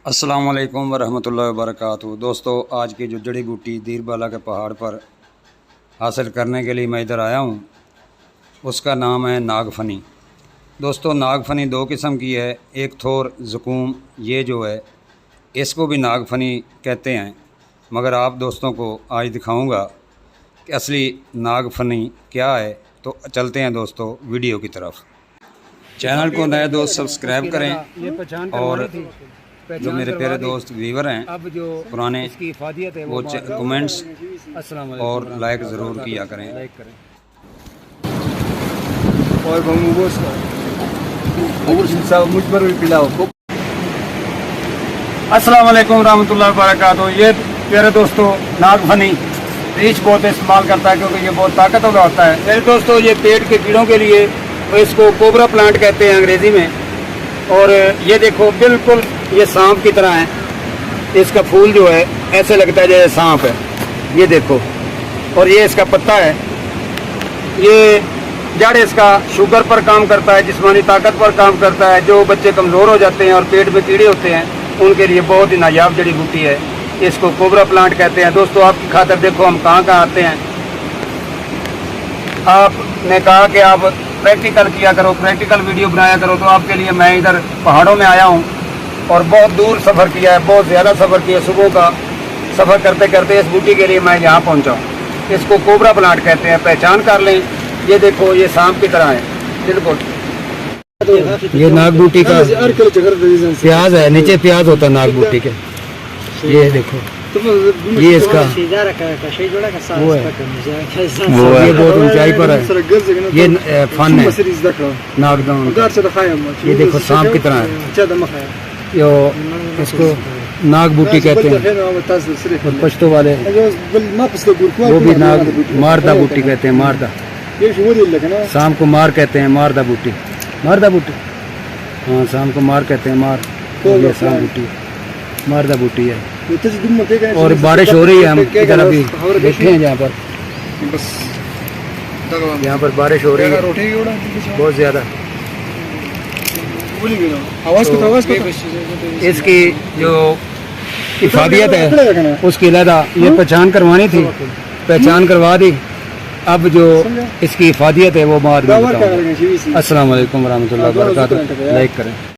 अस्सलाम वालेकुम वरहमतुल्लाहि वबरकातुहू। दोस्तों, आज की जो जड़ी बूटी दीरबाला के पहाड़ पर हासिल करने के लिए मैं इधर आया हूँ, उसका नाम है नागफनी। दोस्तों, नागफनी दो किस्म की है, एक थोर ज़ुकूम, ये जो है इसको भी नागफनी कहते हैं, मगर आप दोस्तों को आज दिखाऊंगा कि असली नागफनी क्या है। तो चलते हैं दोस्तों वीडियो की तरफ। चैनल को नए दोस्त सब्सक्राइब करें और जो मेरे प्यारे दोस्त व्यूवर हैं अब जो पुराने, इसकी इफादियत है वो कमेंट्स अस्सलाम और लाइक ज़रूर किया करें। लाइक करें। अस्सलाम वालेकुम रहमतुल्लाहि व बरकातहू। ये प्यारे दोस्तों नागफनी रीछ बहुत इस्तेमाल करता है क्योंकि ये बहुत ताकत वाला होता है। मेरे दोस्तों, ये पेट के कीड़ों के लिए तो इसको कोबरा प्लांट कहते हैं अंग्रेज़ी में। और ये देखो, बिल्कुल ये सांप की तरह है। इसका फूल जो है ऐसे लगता है जैसे सांप है, ये देखो। और ये इसका पत्ता है, ये जड़ इसका शुगर पर काम करता है, जिस्मानी ताकत पर काम करता है। जो बच्चे कमज़ोर हो जाते हैं और पेट में कीड़े होते हैं, उनके लिए बहुत ही नायाब जड़ी बूटी है। इसको कोबरा प्लांट कहते हैं। दोस्तों, आपकी खातिर देखो हम कहाँ कहाँ आते हैं। आपने कहा कि आप प्रैक्टिकल किया करो, प्रैक्टिकल वीडियो बनाया करो, तो आपके लिए मैं इधर पहाड़ों में आया हूँ और बहुत दूर सफ़र किया है, बहुत ज़्यादा सफ़र किया। सुबह का सफ़र करते करते इस बूटी के लिए मैं यहाँ पहुँचा हूँ। इसको कोबरा प्लांट कहते हैं, पहचान कर लें। ये देखो, ये सांप की तरह है बिल्कुल। ये नाग बूटी का प्याज है, नीचे प्याज होता है नाग बूटी के। ये देखो, ये इसका वो है, ये बहुत ऊंचाई पर है। ये फन है नागदान। ये देखो, सांप की तरह है। यो इसको नाग बूटी कहते हैं और पश्तो वाले वो भी नाग मारदा बूटी कहते हैं। मारदा, शाम को मार कहते हैं, मारदा बूटी, मारदा बूटी। हाँ, शाम को मार कहते हैं, मार। ये शाम बूटी मारदा बूटी है। और बारिश हो रही है, हम इधर अभी बैठे हैं जहाँ पर, यहाँ पर बारिश हो रही है बहुत ज़्यादा। तो इसकी जो इफादियत है उसकी अलहदा ये पहचान करवानी थी, पहचान करवा दी। अब जो इसकी इफादियत है वो बाद में बताऊंगा। अस्सलाम वालेकुम रहमतुल्लाहि व बरकातहू। लाइक करें।